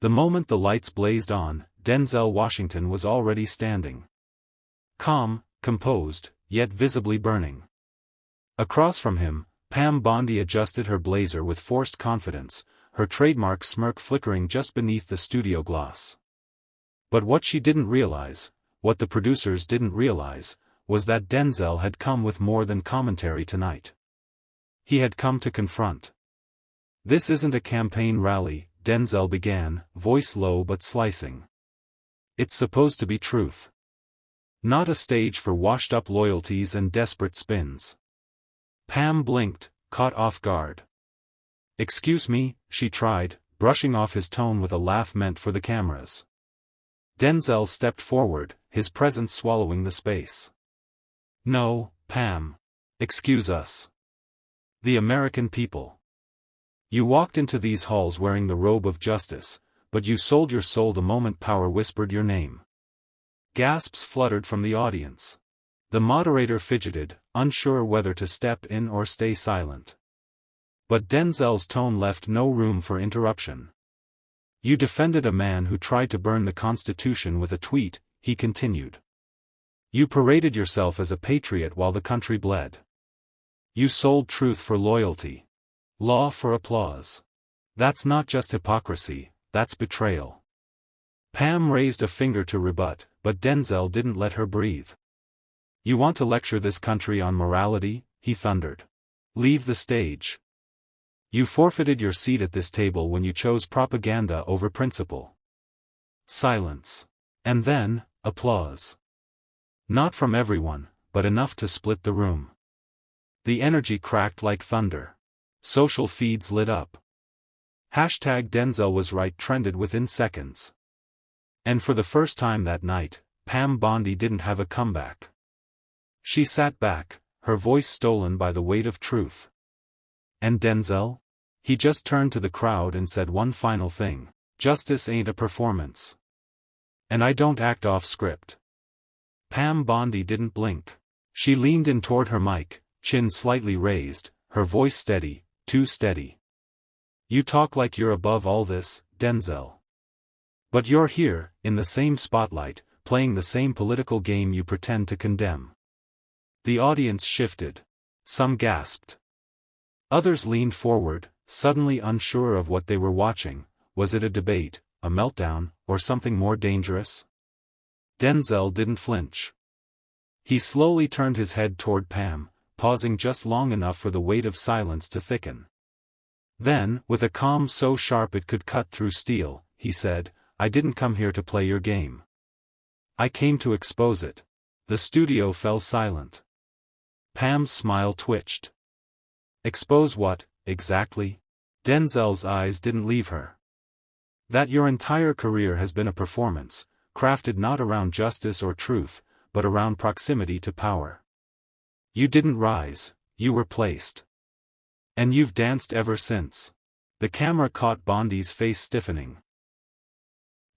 The moment the lights blazed on, Denzel Washington was already standing. Calm, composed, yet visibly burning. Across from him, Pam Bondi adjusted her blazer with forced confidence, her trademark smirk flickering just beneath the studio gloss. But what she didn't realize, what the producers didn't realize, was that Denzel had come with more than commentary tonight. He had come to confront. "This isn't a campaign rally," Denzel began, voice low but slicing. "It's supposed to be truth. Not a stage for washed-up loyalties and desperate spins." Pam blinked, caught off guard. "Excuse me," she tried, brushing off his tone with a laugh meant for the cameras. Denzel stepped forward, his presence swallowing the space. "No, Pam. Excuse us. The American people. You walked into these halls wearing the robe of justice, but you sold your soul the moment power whispered your name." Gasps fluttered from the audience. The moderator fidgeted, unsure whether to step in or stay silent. But Denzel's tone left no room for interruption. "You defended a man who tried to burn the Constitution with a tweet," he continued. "You paraded yourself as a patriot while the country bled. You sold truth for loyalty. Law for applause. That's not just hypocrisy, that's betrayal." Pam raised a finger to rebut, but Denzel didn't let her breathe. "You want to lecture this country on morality?" he thundered. "Leave the stage. You forfeited your seat at this table when you chose propaganda over principle." Silence. And then, applause. Not from everyone, but enough to split the room. The energy cracked like thunder. Social feeds lit up. #Denzel was right trended within seconds. And for the first time that night, Pam Bondi didn't have a comeback. She sat back, her voice stolen by the weight of truth. And Denzel? He just turned to the crowd and said one final thing: "Justice ain't a performance. And I don't act off script." Pam Bondi didn't blink. She leaned in toward her mic, chin slightly raised, her voice steady, too steady. "You talk like you're above all this, Denzel. But you're here, in the same spotlight, playing the same political game you pretend to condemn." The audience shifted. Some gasped. Others leaned forward, suddenly unsure of what they were watching. Was it a debate, a meltdown, or something more dangerous? Denzel didn't flinch. He slowly turned his head toward Pam, pausing just long enough for the weight of silence to thicken. Then, with a calm so sharp it could cut through steel, he said, "I didn't come here to play your game. I came to expose it." The studio fell silent. Pam's smile twitched. "Expose what, exactly?" Denzel's eyes didn't leave her. "That your entire career has been a performance, crafted not around justice or truth, but around proximity to power. You didn't rise, you were placed. And you've danced ever since." The camera caught Bondi's face stiffening.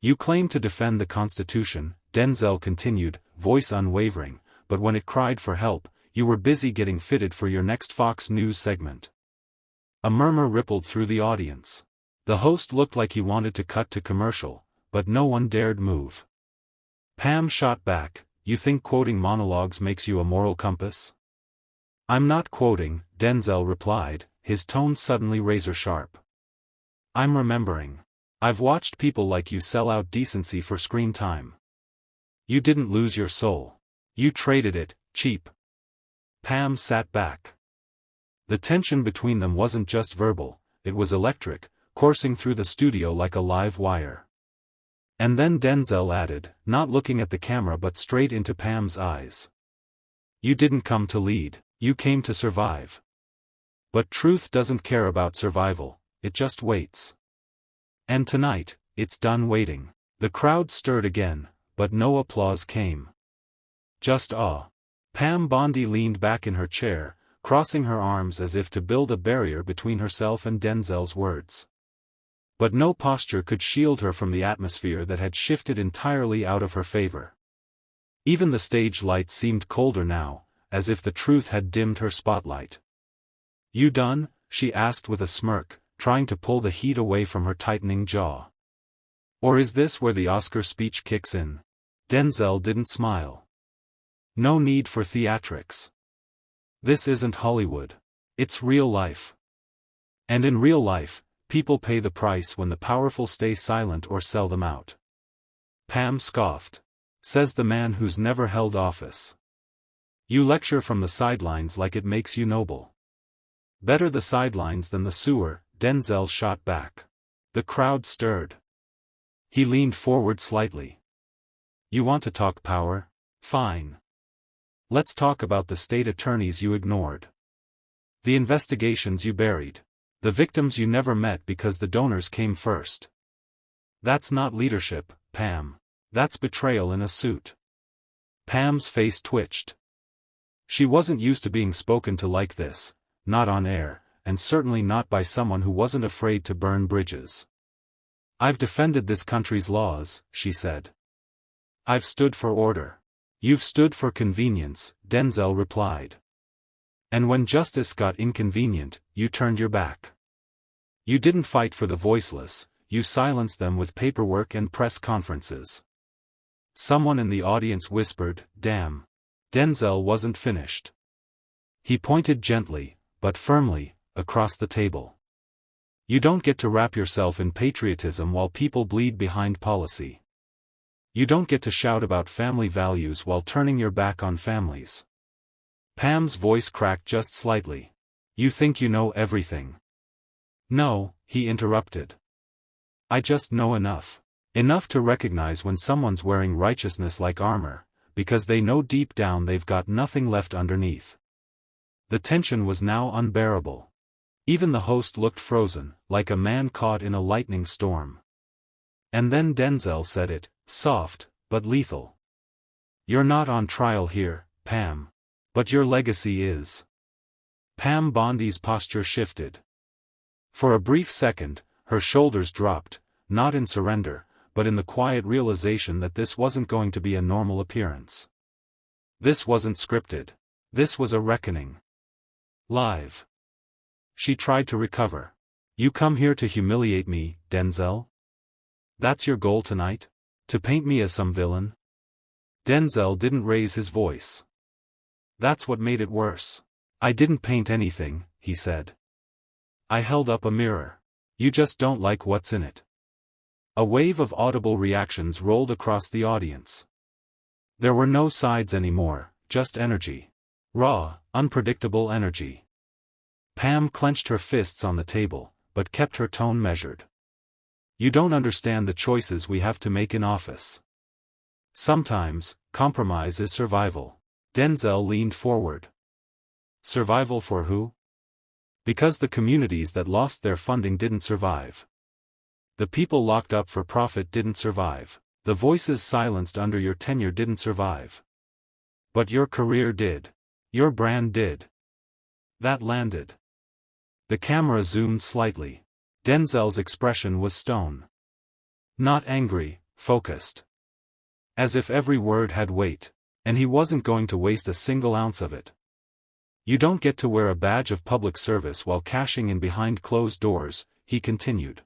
"You claim to defend the Constitution," Denzel continued, voice unwavering, "but when it cried for help, you were busy getting fitted for your next Fox News segment." A murmur rippled through the audience. The host looked like he wanted to cut to commercial, but no one dared move. Pam shot back, "You think quoting monologues makes you a moral compass?" "I'm not quoting," Denzel replied, his tone suddenly razor-sharp. "I'm remembering. I've watched people like you sell out decency for screen time. You didn't lose your soul. You traded it, cheap." Pam sat back. The tension between them wasn't just verbal, it was electric, coursing through the studio like a live wire. And then Denzel added, not looking at the camera but straight into Pam's eyes. "You didn't come to lead, you came to survive. But truth doesn't care about survival, it just waits. And tonight, it's done waiting." The crowd stirred again, but no applause came. Just awe. Pam Bondi leaned back in her chair, crossing her arms as if to build a barrier between herself and Denzel's words. But no posture could shield her from the atmosphere that had shifted entirely out of her favor. Even the stage lights seemed colder now, as if the truth had dimmed her spotlight. "You done?" she asked with a smirk, trying to pull the heat away from her tightening jaw. Or is this where the Oscar speech kicks in? Denzel didn't smile. No need for theatrics. This isn't Hollywood. It's real life. And in real life, people pay the price when the powerful stay silent or sell them out. Pam scoffed. Says the man who's never held office. You lecture from the sidelines like it makes you noble. Better the sidelines than the sewer, Denzel shot back. The crowd stirred. He leaned forward slightly. You want to talk power? Fine. Let's talk about the state attorneys you ignored. The investigations you buried. The victims you never met because the donors came first. That's not leadership, Pam. That's betrayal in a suit. Pam's face twitched. She wasn't used to being spoken to like this, not on air, and certainly not by someone who wasn't afraid to burn bridges. I've defended this country's laws, she said. I've stood for order. You've stood for convenience, Denzel replied. And when justice got inconvenient, you turned your back. You didn't fight for the voiceless, you silenced them with paperwork and press conferences. Someone in the audience whispered, "Damn." Denzel wasn't finished. He pointed gently, but firmly, across the table. You don't get to wrap yourself in patriotism while people bleed behind policy. You don't get to shout about family values while turning your back on families. Pam's voice cracked just slightly. You think you know everything. No, he interrupted. I just know enough. Enough to recognize when someone's wearing righteousness like armor, because they know deep down they've got nothing left underneath. The tension was now unbearable. Even the host looked frozen, like a man caught in a lightning storm. And then Denzel said it, soft, but lethal. You're not on trial here, Pam. But your legacy is. Pam Bondi's posture shifted. For a brief second, her shoulders dropped, not in surrender, but in the quiet realization that this wasn't going to be a normal appearance. This wasn't scripted. This was a reckoning. Live. She tried to recover. You come here to humiliate me, Denzel? That's your goal tonight? To paint me as some villain? Denzel didn't raise his voice. That's what made it worse. I didn't paint anything, he said. I held up a mirror. You just don't like what's in it. A wave of audible reactions rolled across the audience. There were no sides anymore, just energy. Raw, unpredictable energy. Pam clenched her fists on the table, but kept her tone measured. You don't understand the choices we have to make in office. Sometimes, compromise is survival. Denzel leaned forward. Survival for who? Because the communities that lost their funding didn't survive. The people locked up for profit didn't survive. The voices silenced under your tenure didn't survive. But your career did. Your brand did. That landed. The camera zoomed slightly. Denzel's expression was stone. Not angry, focused. As if every word had weight, and he wasn't going to waste a single ounce of it. You don't get to wear a badge of public service while cashing in behind closed doors, he continued.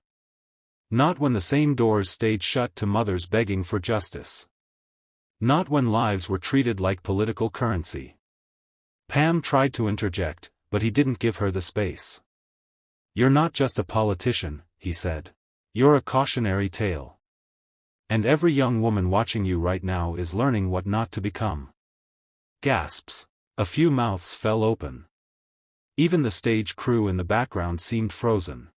Not when the same doors stayed shut to mothers begging for justice. Not when lives were treated like political currency. Pam tried to interject, but he didn't give her the space. You're not just a politician, he said. You're a cautionary tale. And every young woman watching you right now is learning what not to become. Gasps. A few mouths fell open. Even the stage crew in the background seemed frozen.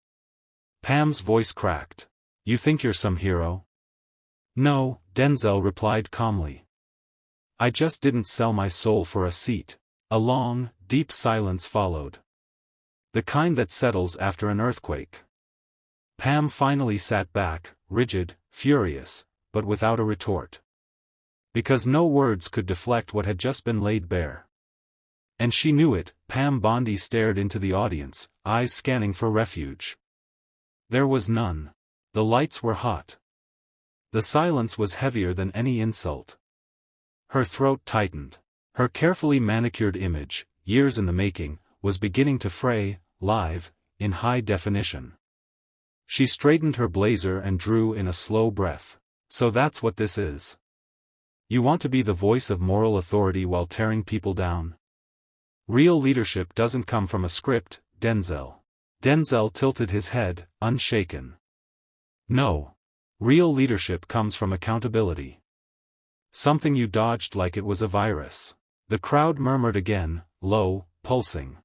Pam's voice cracked. You think you're some hero? No, Denzel replied calmly. I just didn't sell my soul for a seat. A long, deep silence followed. The kind that settles after an earthquake. Pam finally sat back, rigid, furious, but without a retort. Because no words could deflect what had just been laid bare. And she knew it. Pam Bondi stared into the audience, eyes scanning for refuge. There was none. The lights were hot. The silence was heavier than any insult. Her throat tightened. Her carefully manicured image, years in the making, was beginning to fray, live, in high definition. She straightened her blazer and drew in a slow breath. So that's what this is. You want to be the voice of moral authority while tearing people down? Real leadership doesn't come from a script, Denzel. Denzel tilted his head, unshaken. No. Real leadership comes from accountability. Something you dodged like it was a virus. The crowd murmured again, low, pulsing.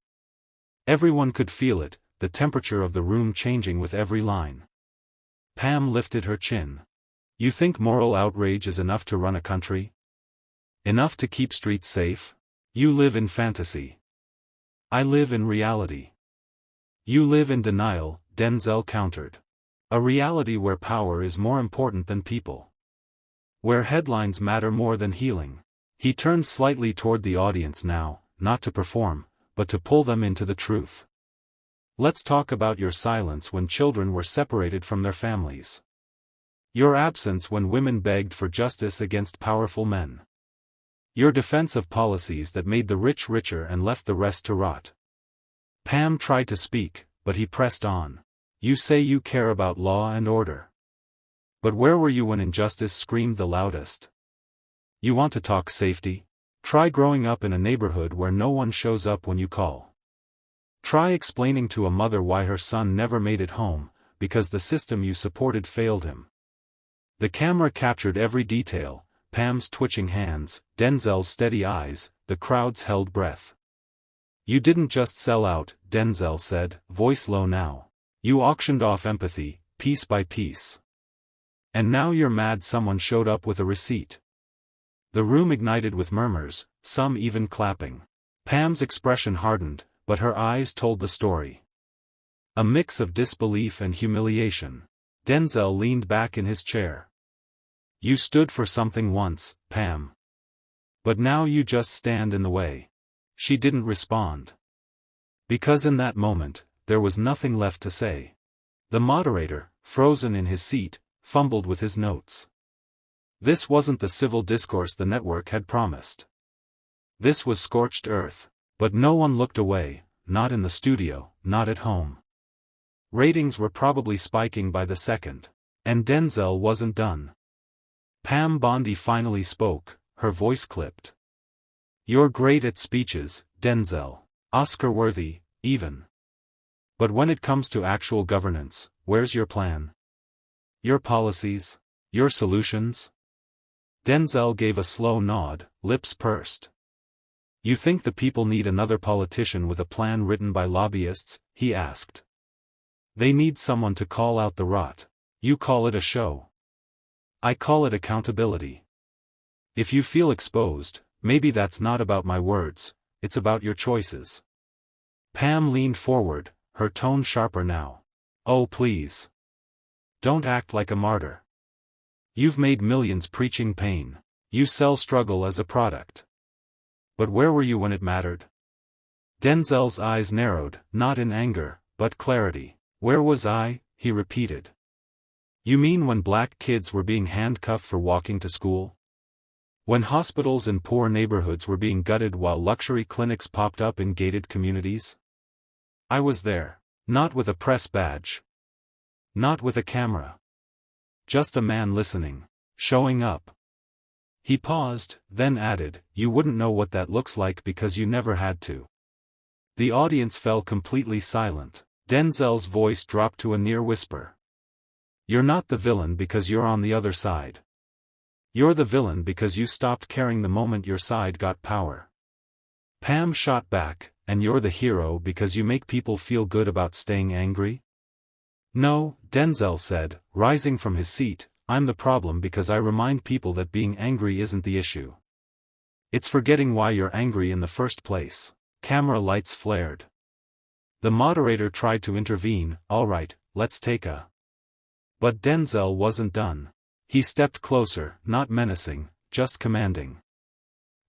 Everyone could feel it, the temperature of the room changing with every line. Pam lifted her chin. You think moral outrage is enough to run a country? Enough to keep streets safe? You live in fantasy. I live in reality. You live in denial, Denzel countered. A reality where power is more important than people. Where headlines matter more than healing. He turned slightly toward the audience now, not to perform, but to pull them into the truth. Let's talk about your silence when children were separated from their families. Your absence when women begged for justice against powerful men. Your defense of policies that made the rich richer and left the rest to rot. Pam tried to speak, but he pressed on. You say you care about law and order. But where were you when injustice screamed the loudest? You want to talk safety? Try growing up in a neighborhood where no one shows up when you call. Try explaining to a mother why her son never made it home, because the system you supported failed him. The camera captured every detail, Pam's twitching hands, Denzel's steady eyes, the crowd's held breath. You didn't just sell out, Denzel said, voice low now. You auctioned off empathy, piece by piece. And now you're mad someone showed up with a receipt. The room ignited with murmurs, some even clapping. Pam's expression hardened, but her eyes told the story. A mix of disbelief and humiliation. Denzel leaned back in his chair. You stood for something once, Pam. But now you just stand in the way. She didn't respond. Because in that moment, there was nothing left to say. The moderator, frozen in his seat, fumbled with his notes. This wasn't the civil discourse the network had promised. This was scorched earth. But no one looked away, not in the studio, not at home. Ratings were probably spiking by the second. And Denzel wasn't done. Pam Bondi finally spoke, her voice clipped. You're great at speeches, Denzel. Oscar-worthy, even. But when it comes to actual governance, where's your plan? Your policies? Your solutions? Denzel gave a slow nod, lips pursed. You think the people need another politician with a plan written by lobbyists? He asked. They need someone to call out the rot. You call it a show. I call it accountability. If you feel exposed, maybe that's not about my words, it's about your choices. Pam leaned forward, her tone sharper now. Oh please. Don't act like a martyr. You've made millions preaching pain. You sell struggle as a product. But where were you when it mattered? Denzel's eyes narrowed, not in anger, but clarity. Where was I? He repeated. You mean when black kids were being handcuffed for walking to school? When hospitals in poor neighborhoods were being gutted while luxury clinics popped up in gated communities? I was there. Not with a press badge. Not with a camera. Just a man listening. Showing up. He paused, then added, you wouldn't know what that looks like because you never had to. The audience fell completely silent. Denzel's voice dropped to a near whisper. You're not the villain because you're on the other side. You're the villain because you stopped caring the moment your side got power. Pam shot back, and you're the hero because you make people feel good about staying angry? No, Denzel said, rising from his seat, I'm the problem because I remind people that being angry isn't the issue. It's forgetting why you're angry in the first place. Camera lights flared. The moderator tried to intervene, all right, let's take a. But Denzel wasn't done. He stepped closer, not menacing, just commanding.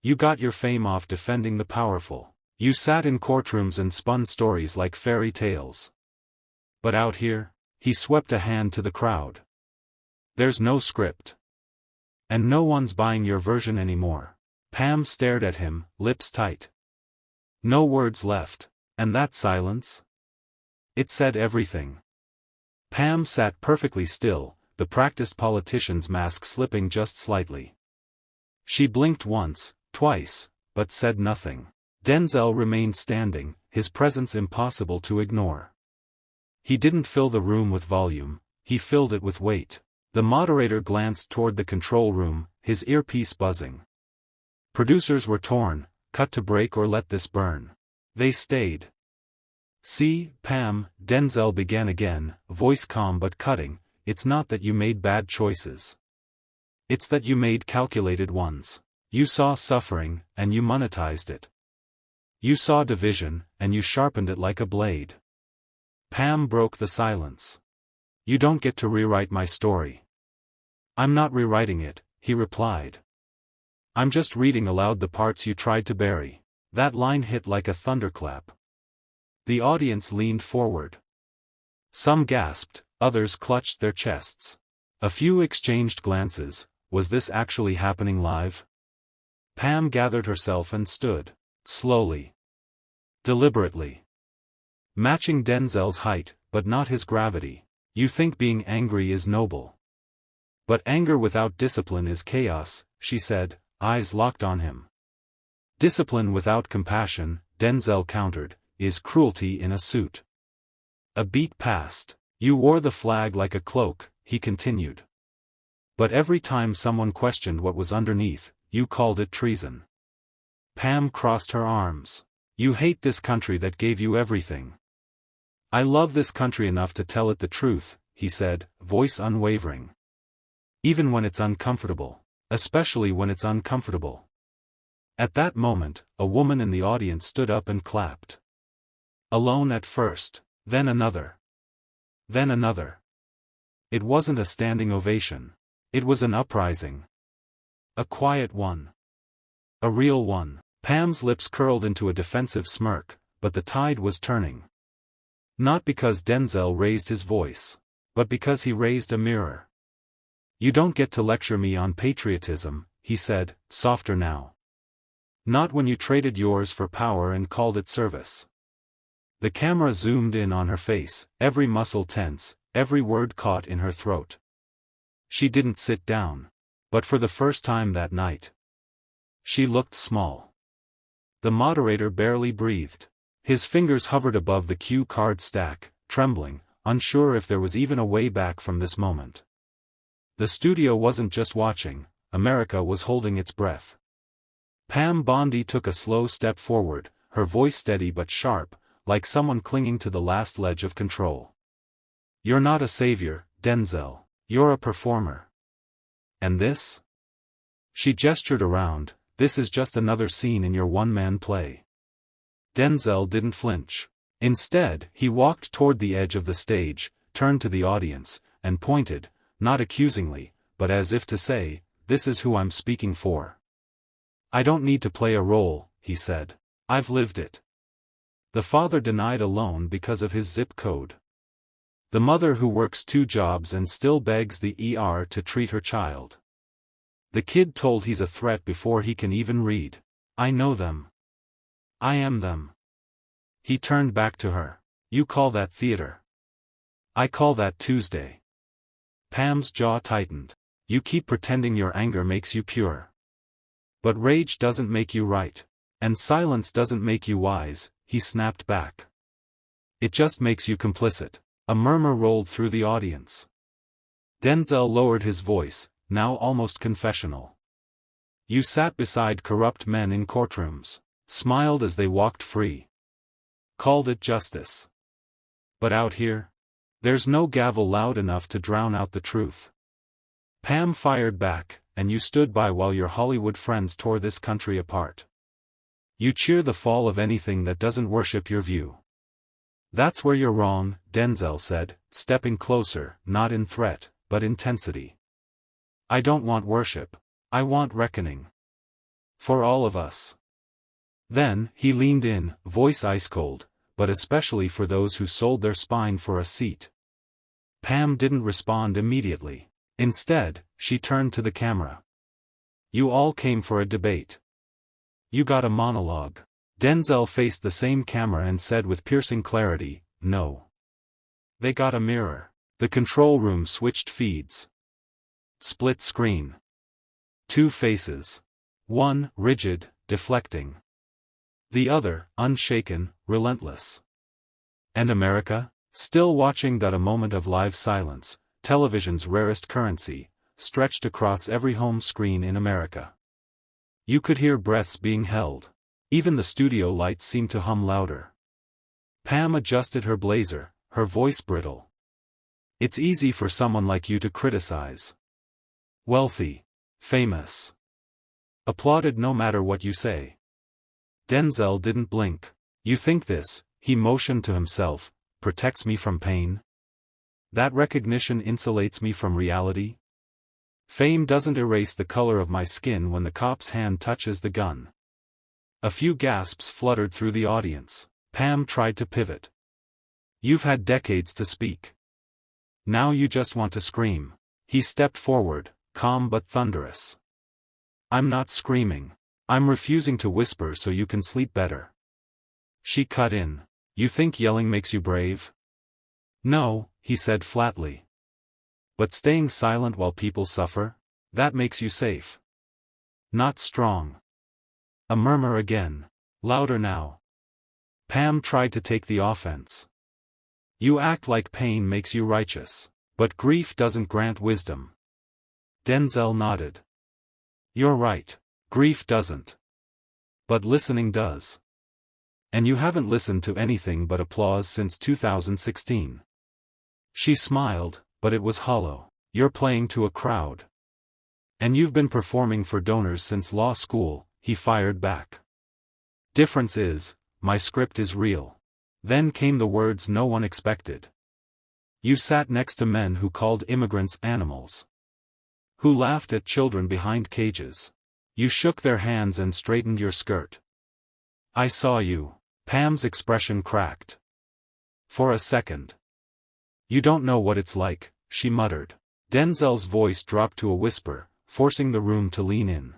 You got your fame off defending the powerful. You sat in courtrooms and spun stories like fairy tales. But out here, he swept a hand to the crowd. There's no script. And no one's buying your version anymore. Pam stared at him, lips tight. No words left. And that silence? It said everything. Pam sat perfectly still, the practiced politician's mask slipping just slightly. She blinked once, twice, but said nothing. Denzel remained standing, his presence impossible to ignore. He didn't fill the room with volume, he filled it with weight. The moderator glanced toward the control room, his earpiece buzzing. Producers were torn, cut to break or let this burn. They stayed. "See, Pam," Denzel began again, voice calm but cutting, "it's not that you made bad choices. It's that you made calculated ones. You saw suffering, and you monetized it. You saw division, and you sharpened it like a blade." Pam broke the silence. "You don't get to rewrite my story." "I'm not rewriting it," he replied. "I'm just reading aloud the parts you tried to bury." That line hit like a thunderclap. The audience leaned forward. Some gasped, others clutched their chests. A few exchanged glances. Was this actually happening live? Pam gathered herself and stood, slowly, deliberately, matching Denzel's height, but not his gravity. "You think being angry is noble. But anger without discipline is chaos," she said, eyes locked on him. "Discipline without compassion," Denzel countered, "is cruelty in a suit." A beat passed. "You wore the flag like a cloak," he continued. "But every time someone questioned what was underneath, you called it treason." Pam crossed her arms. "You hate this country that gave you everything." "I love this country enough to tell it the truth," he said, voice unwavering. "Even when it's uncomfortable. Especially when it's uncomfortable." At that moment, a woman in the audience stood up and clapped. Alone at first, then another. Then another. It wasn't a standing ovation. It was an uprising. A quiet one. A real one. Pam's lips curled into a defensive smirk, but the tide was turning. Not because Denzel raised his voice, but because he raised a mirror. "You don't get to lecture me on patriotism," he said, softer now. "Not when you traded yours for power and called it service." The camera zoomed in on her face, every muscle tense, every word caught in her throat. She didn't sit down. But for the first time that night, she looked small. The moderator barely breathed. His fingers hovered above the cue card stack, trembling, unsure if there was even a way back from this moment. The studio wasn't just watching, America was holding its breath. Pam Bondi took a slow step forward, her voice steady but sharp, like someone clinging to the last ledge of control. "You're not a savior, Denzel. You're a performer. And this?" She gestured around, "This is just another scene in your one-man play." Denzel didn't flinch. Instead, he walked toward the edge of the stage, turned to the audience, and pointed, not accusingly, but as if to say, "This is who I'm speaking for." "I don't need to play a role," he said. "I've lived it." The father denied a loan because of his zip code. The mother who works 2 jobs and still begs the ER to treat her child. The kid told he's a threat before he can even read. "I know them. I am them." He turned back to her. "You call that theater. I call that Tuesday." Pam's jaw tightened. "You keep pretending your anger makes you pure. But rage doesn't make you right. And silence doesn't make you wise," he snapped back. "It just makes you complicit." A murmur rolled through the audience. Denzel lowered his voice, now almost confessional. "You sat beside corrupt men in courtrooms, smiled as they walked free. Called it justice. But out here? There's no gavel loud enough to drown out the truth." Pam fired back, "And you stood by while your Hollywood friends tore this country apart. You cheer the fall of anything that doesn't worship your view." "That's where you're wrong," Denzel said, stepping closer, not in threat, but intensity. "I don't want worship. I want reckoning. For all of us." Then, he leaned in, voice ice-cold, "But especially for those who sold their spine for a seat." Pam didn't respond immediately. Instead, she turned to the camera. "You all came for a debate. You got a monologue." Denzel faced the same camera and said with piercing clarity, "No. They got a mirror. The control room switched feeds. Split screen. Two faces. One, rigid, deflecting. The other, unshaken, relentless. And America? Still watching. A moment of live silence, television's rarest currency, stretched across every home screen in America. You could hear breaths being held. Even the studio lights seemed to hum louder. Pam adjusted her blazer, her voice brittle. It's easy for someone like you to criticize. Wealthy. Famous. Applauded no matter what you say. Denzel didn't blink. You think this, he motioned to himself, protects me from pain? That recognition insulates me from reality? Fame doesn't erase the color of my skin when the cop's hand touches the gun. A few gasps fluttered through the audience. Pam tried to pivot. You've had decades to speak. Now you just want to scream. He stepped forward, calm but thunderous. I'm not screaming. I'm refusing to whisper so you can sleep better. She cut in. You think yelling makes you brave? No, he said flatly. But staying silent while people suffer? That makes you safe. Not strong. A murmur again. Louder now. Pam tried to take the offense. You act like pain makes you righteous. But grief doesn't grant wisdom. Denzel nodded. You're right. Grief doesn't. But listening does. And you haven't listened to anything but applause since 2016. She smiled, but it was hollow. You're playing to a crowd. And you've been performing for donors since law school, he fired back. Difference is, my script is real. Then came the words no one expected. You sat next to men who called immigrants animals. Who laughed at children behind cages. You shook their hands and straightened your skirt. I saw you. Pam's expression cracked. For a second. You don't know what it's like, she muttered. Denzel's voice dropped to a whisper, forcing the room to lean in.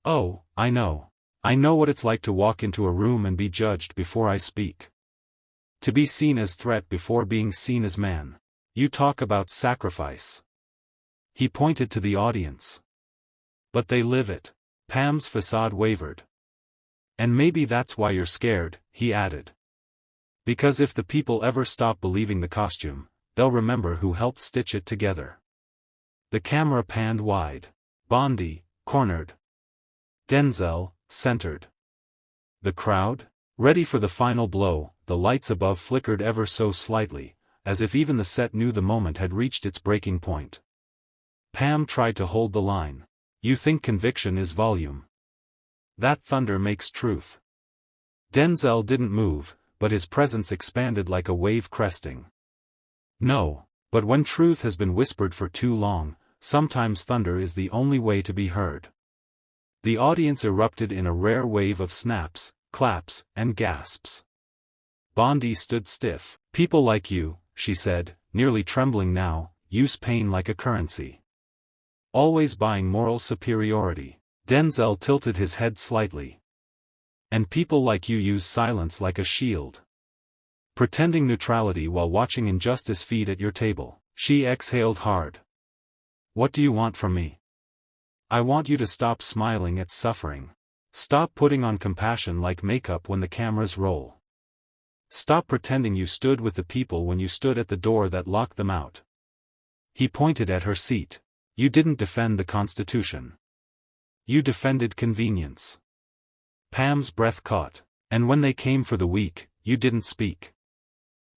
Oh, I know. I know what it's like to walk into a room and be judged before I speak. To be seen as threat before being seen as man. You talk about sacrifice. He pointed to the audience. But they live it. Pam's facade wavered. And maybe that's why you're scared, he added. Because if the people ever stop believing the costume, they'll remember who helped stitch it together. The camera panned wide. Bondi, cornered. Denzel, centered. The crowd? Ready for the final blow, the lights above flickered ever so slightly, as if even the set knew the moment had reached its breaking point. Pam tried to hold the line. You think conviction is volume. That thunder makes truth. Denzel didn't move, but his presence expanded like a wave cresting. No, but when truth has been whispered for too long, sometimes thunder is the only way to be heard. The audience erupted in a rare wave of snaps, claps, and gasps. Bondi stood stiff. People like you, she said, nearly trembling now, use pain like a currency. Always buying moral superiority. Denzel tilted his head slightly. And people like you use silence like a shield. Pretending neutrality while watching injustice feed at your table. She exhaled hard. What do you want from me? I want you to stop smiling at suffering. Stop putting on compassion like makeup when the cameras roll. Stop pretending you stood with the people when you stood at the door that locked them out. He pointed at her seat. You didn't defend the Constitution. You defended convenience. Pam's breath caught. And when they came for the weak, you didn't speak.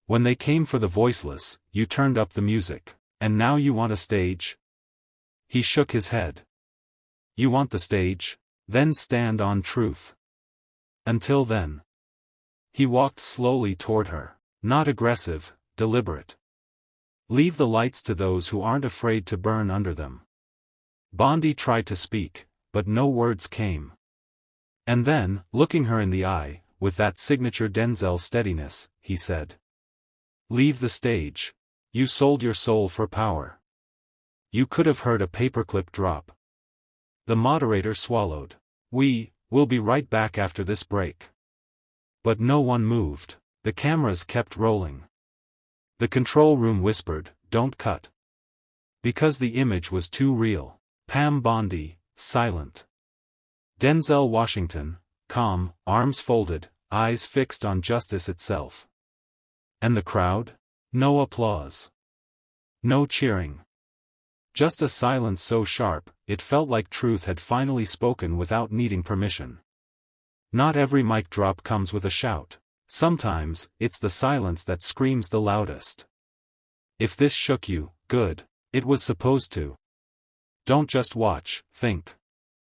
When they came for the voiceless, you turned up the music. And now you want a stage? He shook his head. You want the stage? Then stand on truth. Until then. He walked slowly toward her. Not aggressive, deliberate. Leave the lights to those who aren't afraid to burn under them. Bondi tried to speak, but no words came. And then, looking her in the eye, with that signature Denzel steadiness, he said. Leave the stage. You sold your soul for power. You could have heard a paperclip drop. The moderator swallowed. We'll be right back after this break. But no one moved. The cameras kept rolling. The control room whispered, don't cut. Because the image was too real. Pam Bondi, silent. Denzel Washington, calm, arms folded, eyes fixed on justice itself. And the crowd? No applause. No cheering. Just a silence so sharp, it felt like truth had finally spoken without needing permission. Not every mic drop comes with a shout. Sometimes, it's the silence that screams the loudest. If this shook you, good. It was supposed to. Don't just watch, think.